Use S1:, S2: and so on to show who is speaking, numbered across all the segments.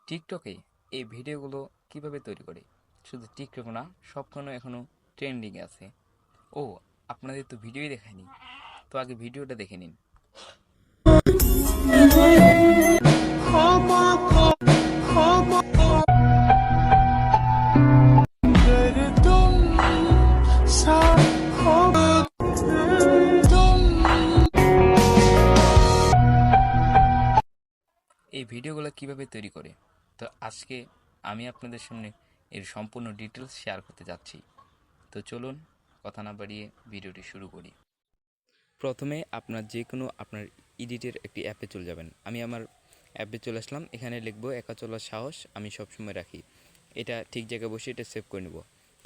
S1: টিকটকে এই ভিডিওগুলো কিভাবে তৈরি করে? শুধু টিকটক না, সবখানে এখনও ট্রেন্ডিংয়ে আছে। ও, আপনাদের তো ভিডিওই দেখায়নি, তো আগে ভিডিওটা দেখে নিন। এই ভিডিওগুলো কিভাবে তৈরি করে, তো আজকে আমি আপনাদের সামনে এর সম্পূর্ণ ডিটেলস শেয়ার করতে যাচ্ছি। তো চলুন কথা না বাড়িয়ে ভিডিওটি শুরু করি। প্রথমে আপনার যে কোনো আপনার এডিটের একটি অ্যাপে চলে যাবেন। আমি আমার অ্যাপে চলে আসলাম। এখানে লিখবো একা চলার সাহস, আমি সবসময় রাখি। এটা ঠিক জায়গায় বসে এটা সেভ করে নেব।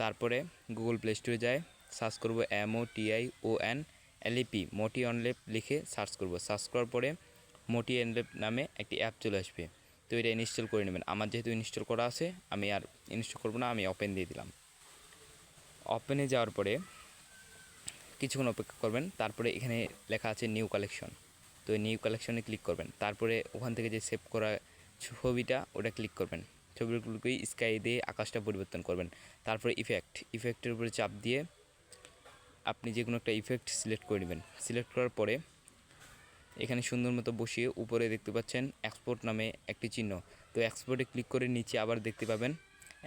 S1: তারপরে গুগল প্লে স্টোরে যায় সার্চ করব MOTIONLEP মোটি অনলেপ লিখে সার্চ করব। সার্চ করার পরে মোটি অনলেপ নামে একটি অ্যাপ চলে আসবে। তো এটা ইনস্টল করে নেবেন। আমার যেহেতু ইনস্টল করা আছে আমি আর ইনস্টল করব না, আমি ওপেন দিয়ে দিলাম। ওপেনে যাওয়ার পরে কিছুক্ষণ অপেক্ষা করবেন। তারপরে এখানে লেখা আছে নিউ কালেকশন, তো নিউ কালেকশনে ক্লিক করবেন। তারপরে ওখান থেকে যে সেভ করা ছবিটা ওটা ক্লিক করবেন। ছবিগুলোকে স্কাই দিয়ে আকাশটা পরিবর্তন করবেন। তারপরে ইফেক্টের উপরে চাপ দিয়ে আপনি যে কোনো একটা ইফেক্ট সিলেক্ট করে নেবেন। সিলেক্ট করার পরে এখানে সুন্দর মতো বসিয়ে উপরে দেখতে পাচ্ছেন এক্সপোর্ট নামে একটি চিহ্ন। তো এক্সপোর্টে ক্লিক করে নিচে আবার দেখতে পাবেন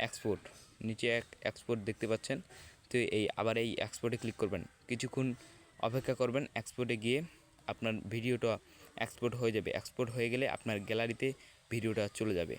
S1: এক্সপোর্ট, নিচে এক্সপোর্ট দেখতে পাচ্ছেন। তো আবার এই এক্সপোর্টে ক্লিক করবেন, কিছুক্ষণ অপেক্ষা করবেন। এক্সপোর্টে গিয়ে আপনার ভিডিওটা এক্সপোর্ট হয়ে যাবে। এক্সপোর্ট হয়ে গেলে আপনার গ্যালারিতে ভিডিওটা চলে যাবে।